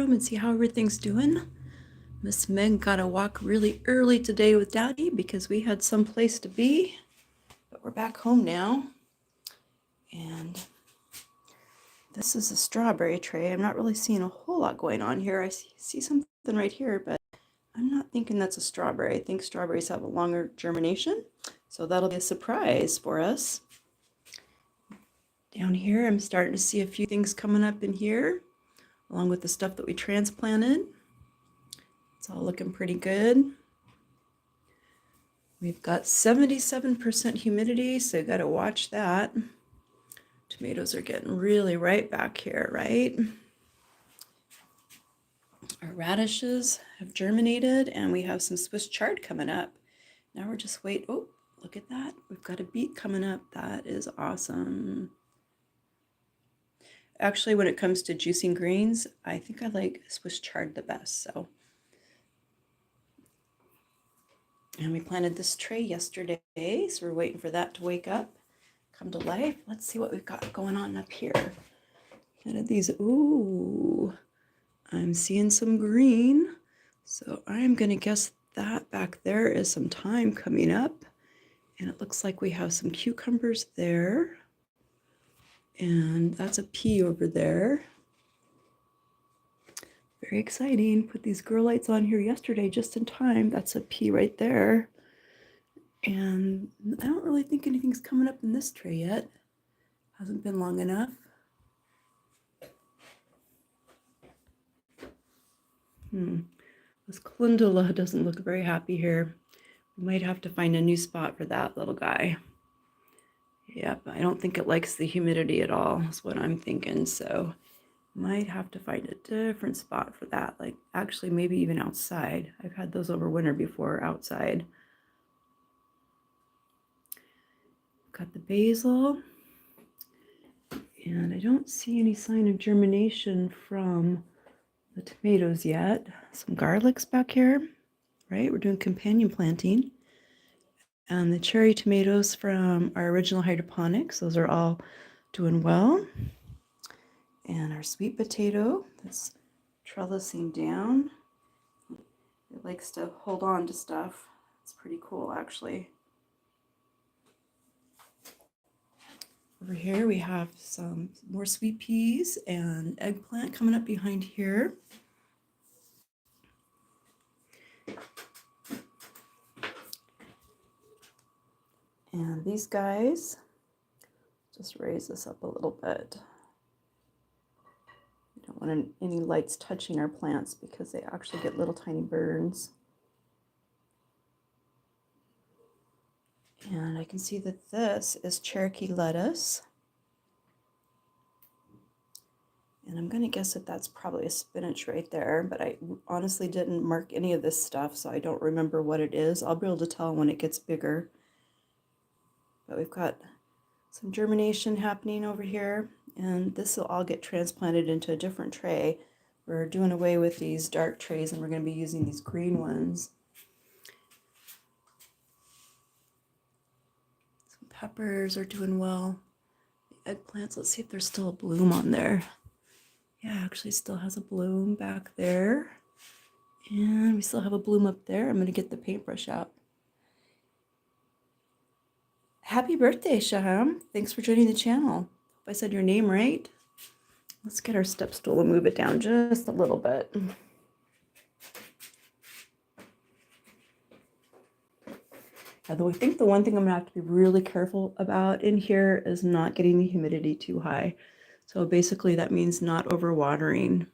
room and see how everything's doing. Miss Meg got a walk really early today with Daddy because we had some place to be, but we're back home now. And this is a strawberry tray. I'm not really seeing a whole lot going on here. I see something right here, but I'm not thinking that's a strawberry. I think strawberries have a longer germination, so that'll be a surprise for us. Down here, I'm starting to see a few things coming up in here, along with the stuff that we transplanted. It's all looking pretty good. We've got 77% humidity, so you got to watch that. Tomatoes are getting really ripe back here, right? Our radishes have germinated, and we have some Swiss chard coming up. Now we're just wait. Oh, look at that. We've got a beet coming up. That is awesome. Actually, when it comes to juicing greens, I think I like Swiss chard the best. And we planted this tray yesterday, so we're waiting for that to wake up, come to life. Let's see what we've got going on up here. Planted these. Ooh, I'm seeing some green. So I'm going to guess that back there is some thyme coming up. And it looks like we have some cucumbers there. And that's a pea over there. Very exciting. Put these grow lights on here yesterday just in time. That's a pea right there. And I don't really think anything's coming up in this tray yet. Hasn't been long enough. This calendula doesn't look very happy here. We might have to find a new spot for that little guy. Yep, I don't think it likes the humidity at all, is what I'm thinking. So might have to find a different spot for that. Like actually maybe even outside. I've had those over winter before outside. Got the basil. And I don't see any sign of germination from the tomatoes yet. Some garlics back here, right? We're doing companion planting. And the cherry tomatoes from our original hydroponics, those are all doing well. And our sweet potato that's trellising down. It likes to hold on to stuff. It's pretty cool, actually. Over here we have some more sweet peas and eggplant coming up behind here. And these guys, just raise this up a little bit. We don't want any lights touching our plants because they actually get little tiny burns. And I can see that this is Cherokee lettuce. And I'm going to guess that that's probably a spinach right there, but I honestly didn't mark any of this stuff, so I don't remember what it is. I'll be able to tell when it gets bigger. But we've got some germination happening over here, and this will all get transplanted into a different tray. We're doing away with these dark trays, and we're going to be using these green ones. Some peppers are doing well. The eggplants, let's see if there's still a bloom on there. Yeah, actually still has a bloom back there. And we still have a bloom up there. I'm going to get the paintbrush out. Happy birthday, Shaham. Thanks for joining the channel. Hope I said your name right. Let's get our step stool and move it down just a little bit. Although I think the one thing I'm going to have to be really careful about in here is not getting the humidity too high. So basically that means not overwatering.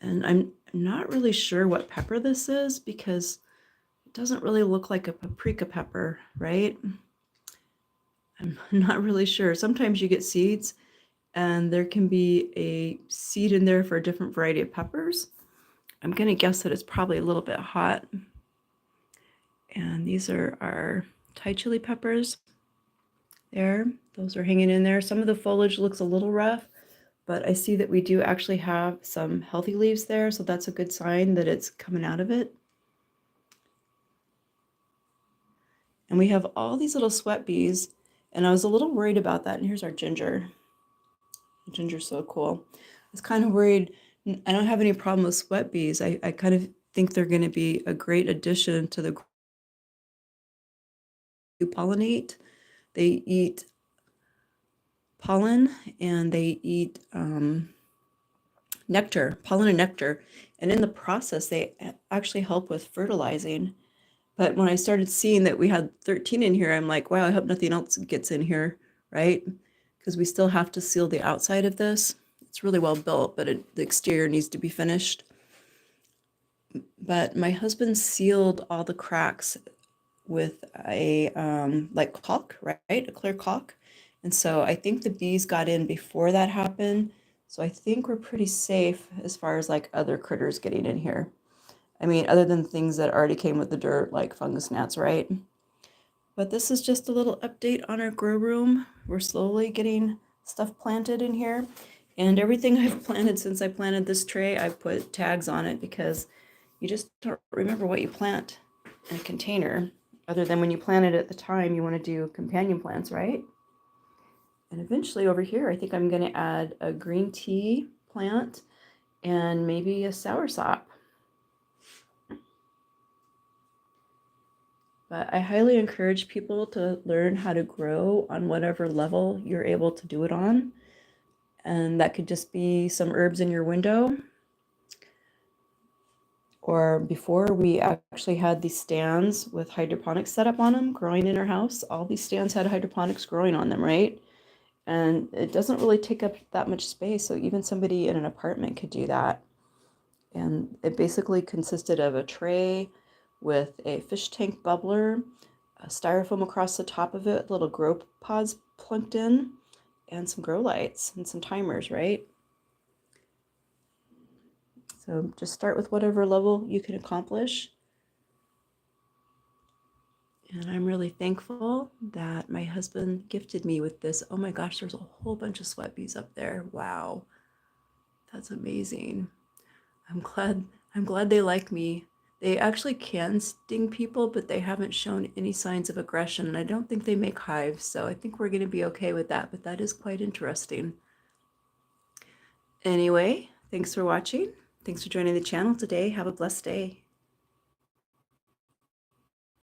And I'm not really sure what pepper this is because it doesn't really look like a paprika pepper, right? I'm not really sure. Sometimes you get seeds and there can be a seed in there for a different variety of peppers. I'm going to guess that it's probably a little bit hot. And these are our Thai chili peppers. There, those are hanging in there. Some of the foliage looks a little rough, but I see that we do actually have some healthy leaves there, so that's a good sign that it's coming out of it. And we have all these little sweat bees, and I was a little worried about that. And here's our ginger. The ginger's so cool. I was kind of worried I don't have any problem with sweat bees. I kind of think they're going to be a great addition to the pollinate. They eat pollen and they eat nectar, pollen and nectar. And in the process, they actually help with fertilizing. But when I started seeing that we had 13 in here, I'm like, wow, I hope nothing else gets in here, right? Because we still have to seal the outside of this. It's really well built, but the exterior needs to be finished. But my husband sealed all the cracks with a like caulk, right? A clear caulk. And so I think the bees got in before that happened. So I think we're pretty safe as far as like other critters getting in here. I mean, other than things that already came with the dirt, like fungus gnats, right? But this is just a little update on our grow room. We're slowly getting stuff planted in here. And everything I've planted since I planted this tray, I've put tags on it because you just don't remember what you plant in a container, other than when you plant it at the time, you want to do companion plants, right? And eventually over here, I think I'm going to add a green tea plant and maybe a soursop. But I highly encourage people to learn how to grow on whatever level you're able to do it on. And that could just be some herbs in your window. Or before, we actually had these stands with hydroponics set up on them growing in our house. All these stands had hydroponics growing on them, right? And it doesn't really take up that much space. So even somebody in an apartment could do that. And it basically consisted of a tray with a fish tank bubbler, a styrofoam across the top of it, little grow pods plunked in, and some grow lights and some timers, right? So just start with whatever level you can accomplish. And I'm really thankful that my husband gifted me with this. Oh my gosh, there's a whole bunch of sweat bees up there. Wow, that's amazing. I'm glad they like me. They actually can sting people, but they haven't shown any signs of aggression. And I don't think they make hives, so I think we're going to be okay with that, but that is quite interesting. Anyway, thanks for watching. Thanks for joining the channel today. Have a blessed day.